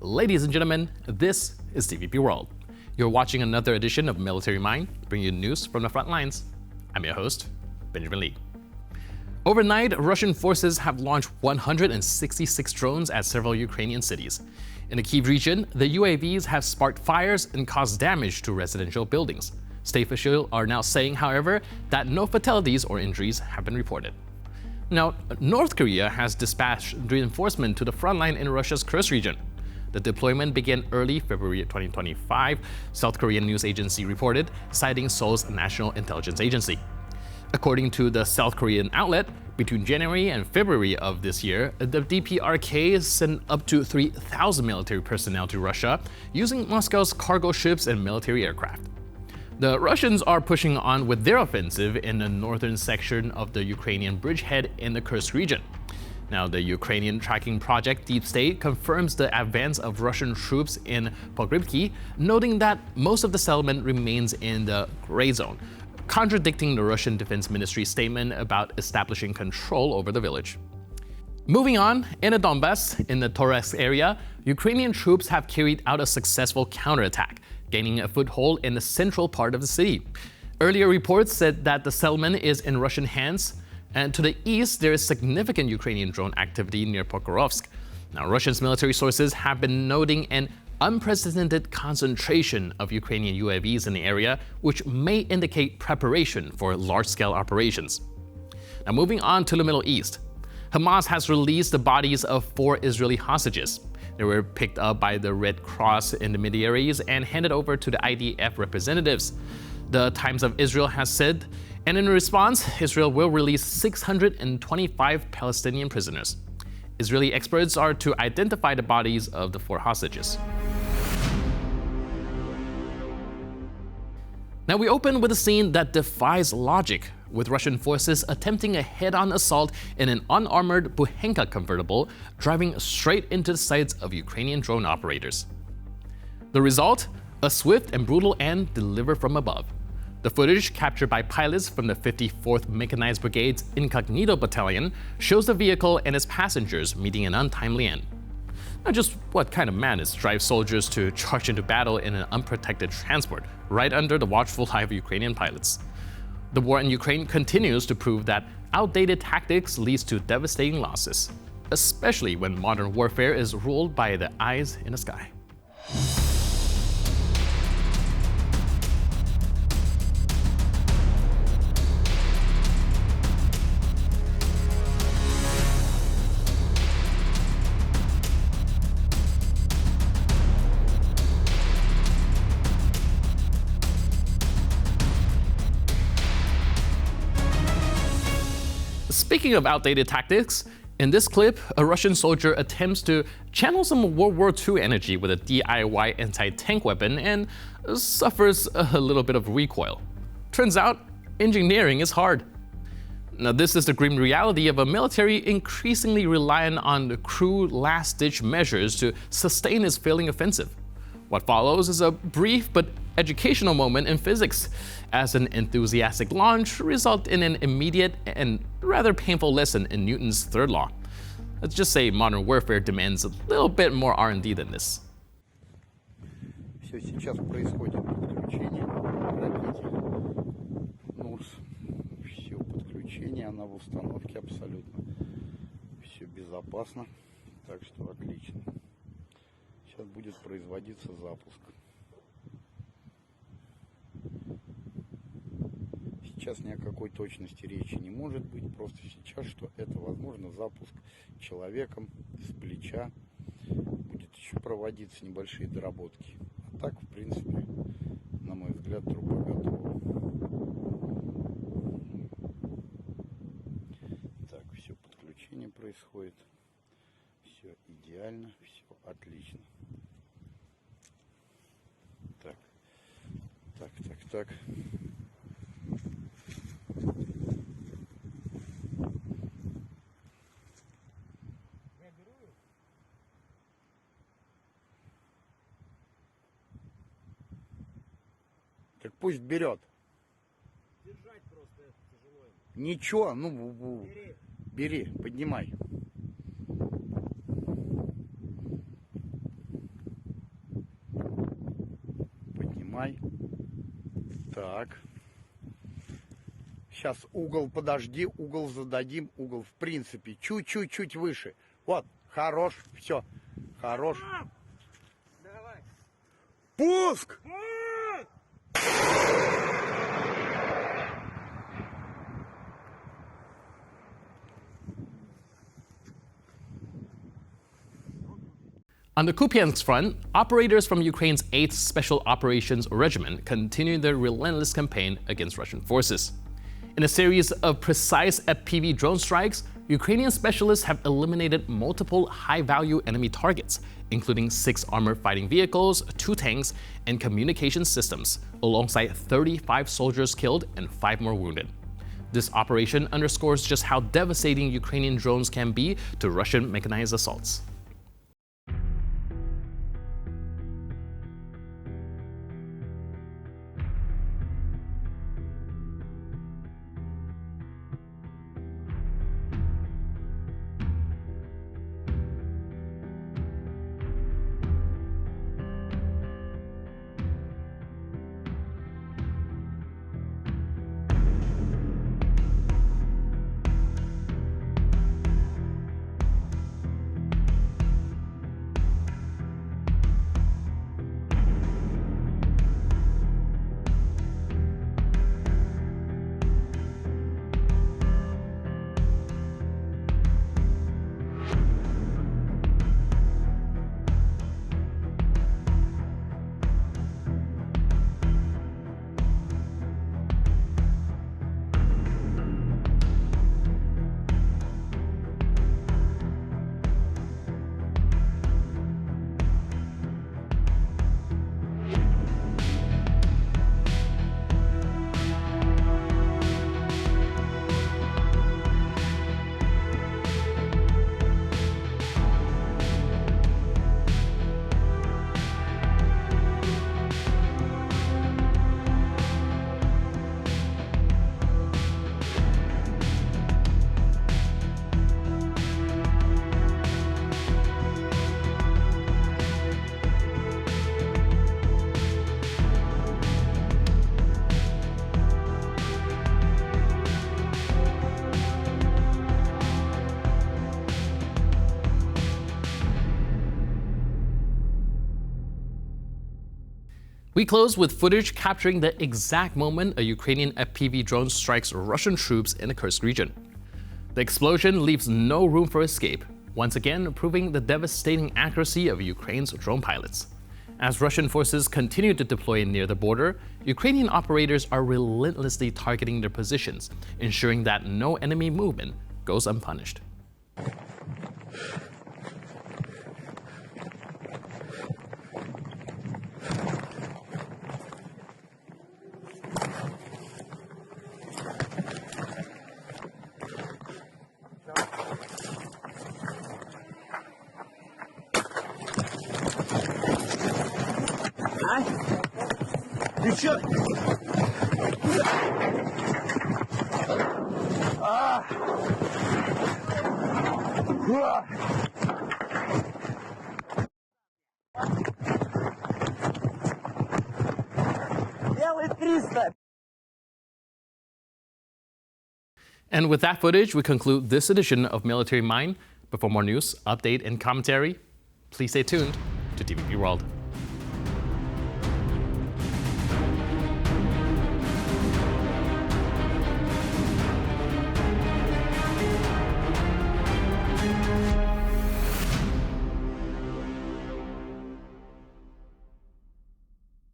Ladies and gentlemen, this is TVP World. You're watching another edition of Military Mind, bringing you news from the front lines. I'm your host, Benjamin Lee. Overnight, Russian forces have launched 166 drones at several Ukrainian cities. In the Kyiv region, the UAVs have sparked fires and caused damage to residential buildings. State officials are now saying, however, that no fatalities or injuries have been reported. Now, North Korea has dispatched reinforcement to the front line in Russia's Kursk region. The deployment began early February 2025, South Korean news agency reported, citing Seoul's National Intelligence Agency. According to the South Korean outlet, between January and February of this year, the DPRK sent up to 3,000 military personnel to Russia using Moscow's cargo ships and military aircraft. The Russians are pushing on with their offensive in the northern section of the Ukrainian bridgehead in the Kursk region. Now, the Ukrainian tracking project Deep State confirms the advance of Russian troops in Pogribki, noting that most of the settlement remains in the gray zone, contradicting the Russian Defense Ministry's statement about establishing control over the village. Moving on, in the Donbass, in the Toretsk area, Ukrainian troops have carried out a successful counterattack, gaining a foothold in the central part of the city. Earlier reports said that the settlement is in Russian hands, and to the east, there is significant Ukrainian drone activity near Pokrovsk. Now, Russia's military sources have been noting an unprecedented concentration of Ukrainian UAVs in the area, which may indicate preparation for large-scale operations. Now, moving on to the Middle East, Hamas has released the bodies of 4 Israeli hostages. They were picked up by the Red Cross intermediaries and handed over to the IDF representatives. The Times of Israel has said, and in response, Israel will release 625 Palestinian prisoners. Israeli experts are to identify the bodies of the 4 hostages. Now we open with a scene that defies logic, with Russian forces attempting a head-on assault in an unarmored Bukhenka convertible, driving straight into the sights of Ukrainian drone operators. The result? A swift and brutal end delivered from above. The footage, captured by pilots from the 54th Mechanized Brigade's Incognito Battalion, shows the vehicle and its passengers meeting an untimely end. Now, just what kind of madness drives soldiers to charge into battle in an unprotected transport, right under the watchful eye of Ukrainian pilots? The war in Ukraine continues to prove that outdated tactics leads to devastating losses, especially when modern warfare is ruled by the eyes in the sky. Speaking of outdated tactics, in this clip, a Russian soldier attempts to channel some World War II energy with a DIY anti-tank weapon and suffers a little bit of recoil. Turns out, engineering is hard. Now, this is the grim reality of a military increasingly reliant on the crude last-ditch measures to sustain its failing offensive. What follows is a brief but educational moment in physics, as an enthusiastic launch results in an immediate and rather painful lesson in Newton's third law. Let's just say modern warfare demands a little bit more R&D than this. Все, сейчас происходит подключение. Ну, все, подключение, она в установке абсолютно. Все безопасно, так что отлично. Сейчас будет производиться запуск. Сейчас ни о какой точности речи не может быть, просто сейчас, что это возможно запуск человеком с плеча. Будет еще проводиться небольшие доработки. А так, в принципе, на мой взгляд, труба готова. Так, все, подключение происходит. Все идеально, все отлично. Так. Так пусть берет. Держать просто тяжело. Ничего, ну бери, поднимай. Сейчас угол подожди, угол зададим, угол в принципе чуть-чуть выше. Вот, хорош, все, хорош. Давай. Пуск! On the Kupiansk front, operators from Ukraine's 8th Special Operations Regiment continue their relentless campaign against Russian forces. In a series of precise FPV drone strikes, Ukrainian specialists have eliminated multiple high-value enemy targets, including 6 armored fighting vehicles, 2 tanks, and communication systems, alongside 35 soldiers killed and 5 more wounded. This operation underscores just how devastating Ukrainian drones can be to Russian mechanized assaults. We close with footage capturing the exact moment a Ukrainian FPV drone strikes Russian troops in the Kursk region. The explosion leaves no room for escape, once again proving the devastating accuracy of Ukraine's drone pilots. As Russian forces continue to deploy near the border, Ukrainian operators are relentlessly targeting their positions, ensuring that no enemy movement goes unpunished. Ты чё? Делай 300! And with that footage, we conclude this edition of Military Mind. But for more news, update, and commentary, please stay tuned to TVP World.